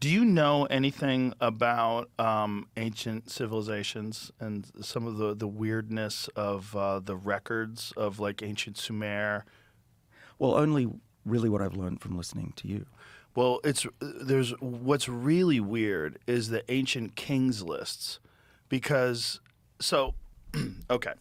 Do you know anything about ancient civilizations and some of the weirdness of the records of like ancient Sumer? Well, only really what I've learned from listening to you. Well, there's what's really weird is the ancient kings lists, because okay.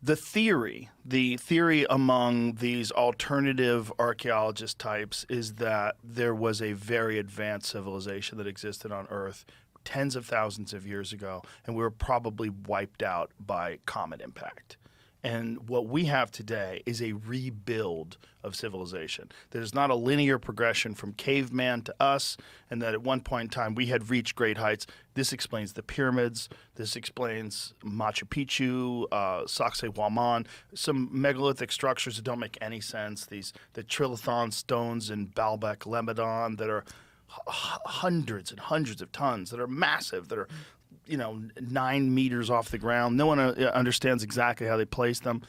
The theory among these alternative archaeologist types is that there was a very advanced civilization that existed on Earth tens of thousands of years ago, and we were probably wiped out by comet impact. And what we have today is a rebuild of civilization. There's not a linear progression from caveman to us, and that at one point in time we had reached great heights. This explains the pyramids. This explains Machu Picchu, Sacsayhuaman, some megalithic structures that don't make any sense. The trilithon stones in Baalbek, Lebanon, that are hundreds and hundreds of tons, that are massive, that are 9 meters off the ground. No one understands exactly how they place them.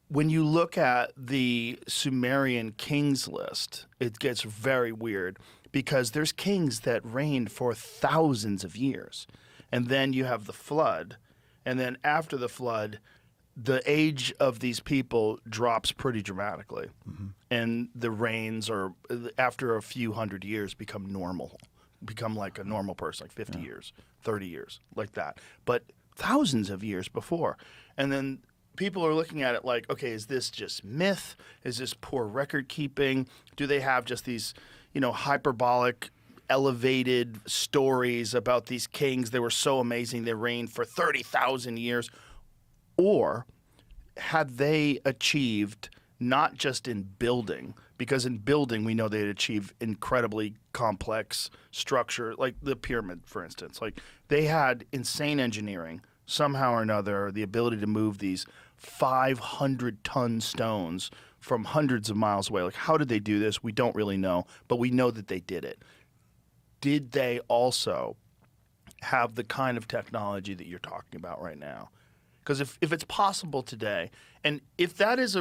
When you look at the Sumerian kings list, it gets very weird because there's kings that reigned for thousands of years. And then you have the flood. And then after the flood, the age of these people drops pretty dramatically. Mm-hmm. And the reigns are, after a few hundred years, become normal. Become like a normal person, like 50 years, 30 years, like that. But thousands of years before. And then people are looking at it like, okay, is this just myth? Is this poor record keeping? Do they have just these, hyperbolic, elevated stories about these kings? They were so amazing, they reigned for 30,000 years. Or had they achieved not just in building, because in building we know they'd achieve incredibly complex structure, like the pyramid, for instance. Like they had insane engineering, somehow or another, the ability to move these 500-ton stones from hundreds of miles away. Like, how did they do this? We don't really know, but we know that they did it. Did they also have the kind of technology that you're talking about right now? Because if it's possible today, and if that is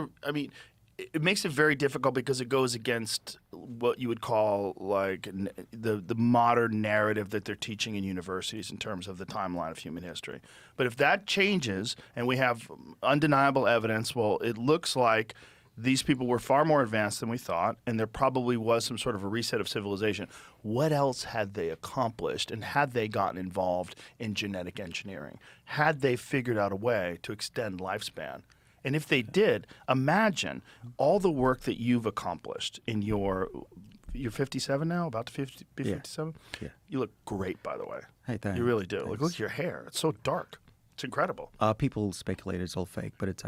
it makes it very difficult because it goes against what you would call like the modern narrative that they're teaching in universities in terms of the timeline of human history. But if that changes and we have undeniable evidence, well, it looks like these people were far more advanced than we thought, and there probably was some sort of a reset of civilization. What else had they accomplished, and had they gotten involved in genetic engineering? Had they figured out a way to extend lifespan? And if they did, imagine all the work that you've accomplished in you're 57 now, about to be 57? Yeah. You look great, by the way. Hey, thanks. You really do. Thanks. Like, look at your hair. It's so dark. It's incredible. People speculate it's all fake, but it's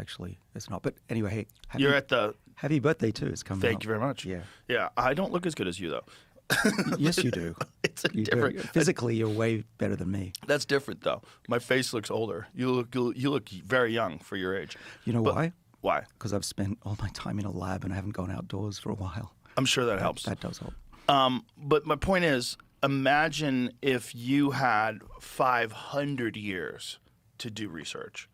not. But anyway, hey, happy birthday too. It's coming Thank up. you very much. Yeah. I don't look as good as you, though. Yes, you do. It's different. Physically, you're way better than me. That's different, though. My face looks older. You look very young for your age. You know why? Why? Because I've spent all my time in a lab and I haven't gone outdoors for a while. I'm sure that helps. That does help. But my point is, imagine if you had 500 years to do research,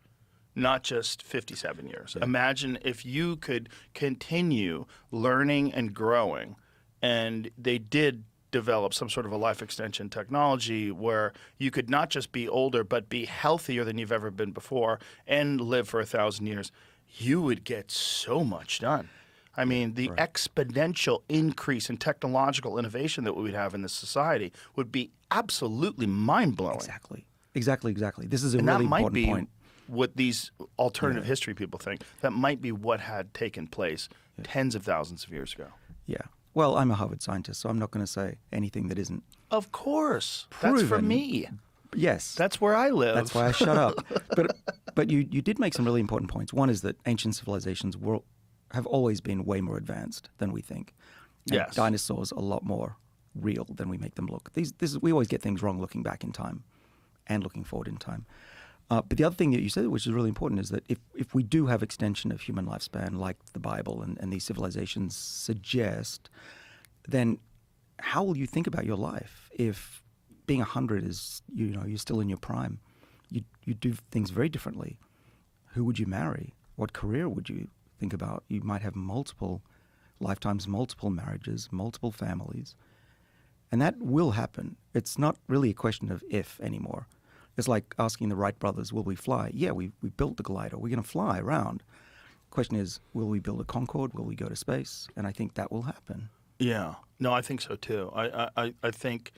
not just 57 years. Yeah. Imagine if you could continue learning and growing, and they did develop some sort of a life extension technology where you could not just be older but be healthier than you've ever been before and live for 1,000 years. You would get so much done. I mean, the exponential increase in technological innovation that we would have in this society would be absolutely mind-blowing. Exactly. This is a really important point. What these alternative history people think. That might be what had taken place tens of thousands of years ago. Yeah. Well, I'm a Harvard scientist, so I'm not going to say anything that isn't Of course. proven. That's for me. Yes. That's where I live. That's why I shut up. But you did make some really important points. One is that ancient civilizations have always been way more advanced than we think. And yes. Dinosaurs are a lot more real than we make them look. We always get things wrong looking back in time and looking forward in time. But the other thing that you said, which is really important, is that if we do have extension of human lifespan, like the Bible and these civilizations suggest, then how will you think about your life if being 100 is, you're still in your prime? You do things very differently. Who would you marry? What career would you think about? You might have multiple lifetimes, multiple marriages, multiple families. And that will happen. It's not really a question of if anymore. It's like asking the Wright brothers, will we fly? Yeah, we built the glider. We're going to fly around. The question is, will we build a Concorde? Will we go to space? And I think that will happen. Yeah. No, I think so too. I think